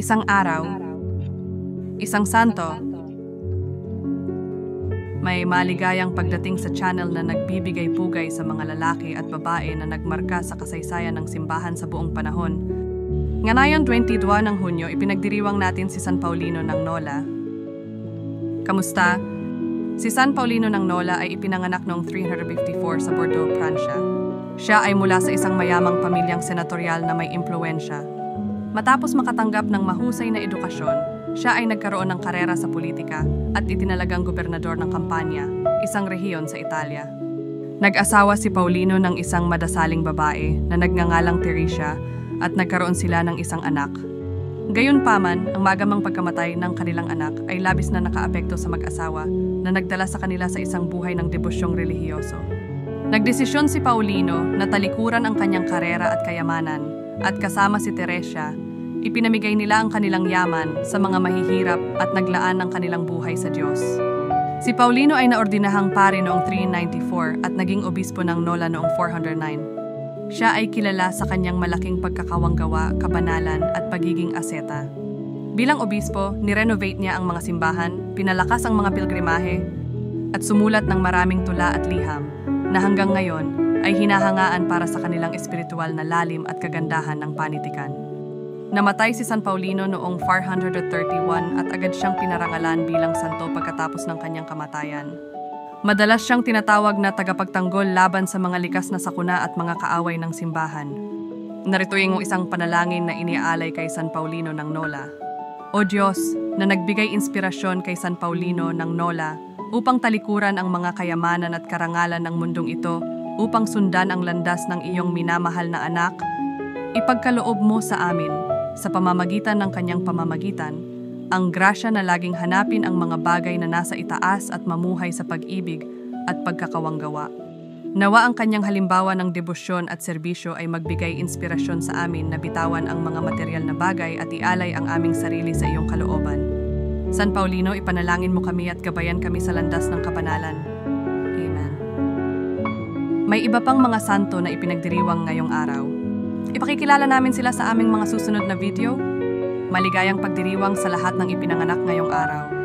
Isang araw, isang santo, may maligayang pagdating sa channel na nagbibigay pugay sa mga lalaki at babae na nagmarka sa kasaysayan ng simbahan sa buong panahon. Ngayong 22 ng Hunyo, ipinagdiriwang natin si San Paulino ng Nola. Kamusta? Si San Paulino ng Nola ay ipinanganak noong 354 sa Bordeaux, Pransya. Siya ay mula sa isang mayamang pamilyang senatorial na may impluwensya. Matapos makatanggap ng mahusay na edukasyon, siya ay nagkaroon ng karera sa politika at itinalagang gobernador ng Campania, isang rehiyon sa Italia. Nag-asawa si Paulino ng isang madasaling babae na nagngangalang Teresia at nagkaroon sila ng isang anak. Gayunpaman, ang magamang pagkamatay ng kanilang anak ay labis na nakaapekto sa mag-asawa na nagdala sa kanila sa isang buhay ng debusyong relihiyoso. Nagdesisyon si Paulino na talikuran ang kanyang karera at kayamanan at kasama si Teresia, ipinamigay nila ang kanilang yaman sa mga mahihirap at naglaan ng kanilang buhay sa Diyos. Si Paulino ay naordinahang pari noong 394 at naging obispo ng Nola noong 409. Siya ay kilala sa kanyang malaking pagkakawanggawa, kabanalan at pagiging aseta. Bilang obispo, nirenovate niya ang mga simbahan, pinalakas ang mga pilgrimahe, at sumulat ng maraming tula at liham na hanggang ngayon ay hinahangaan para sa kanilang espiritual na lalim at kagandahan ng panitikan. Namatay si San Paulino noong 431 at agad siyang pinarangalan bilang santo pagkatapos ng kanyang kamatayan. Madalas siyang tinatawag na tagapagtanggol laban sa mga likas na sakuna at mga kaaway ng simbahan. Narito yung isang panalangin na iniaalay kay San Paulino ng Nola. O Diyos, na nagbigay inspirasyon kay San Paulino ng Nola upang talikuran ang mga kayamanan at karangalan ng mundong ito upang sundan ang landas ng iyong minamahal na anak, ipagkaloob mo sa amin, sa pamamagitan ng kanyang pamamagitan, ang grasya na laging hanapin ang mga bagay na nasa itaas at mamuhay sa pag-ibig at pagkakawanggawa. Nawa ang kanyang halimbawa ng debosyon at serbisyo ay magbigay inspirasyon sa amin na bitawan ang mga material na bagay at ialay ang aming sarili sa iyong kalooban. San Paulino, ipanalangin mo kami at gabayan kami sa landas ng kabanalan. Amen. May iba pang mga santo na ipinagdiriwang ngayong araw. Ipakikilala namin sila sa aming mga susunod na video. Maligayang pagdiriwang sa lahat ng ipinanganak ngayong araw.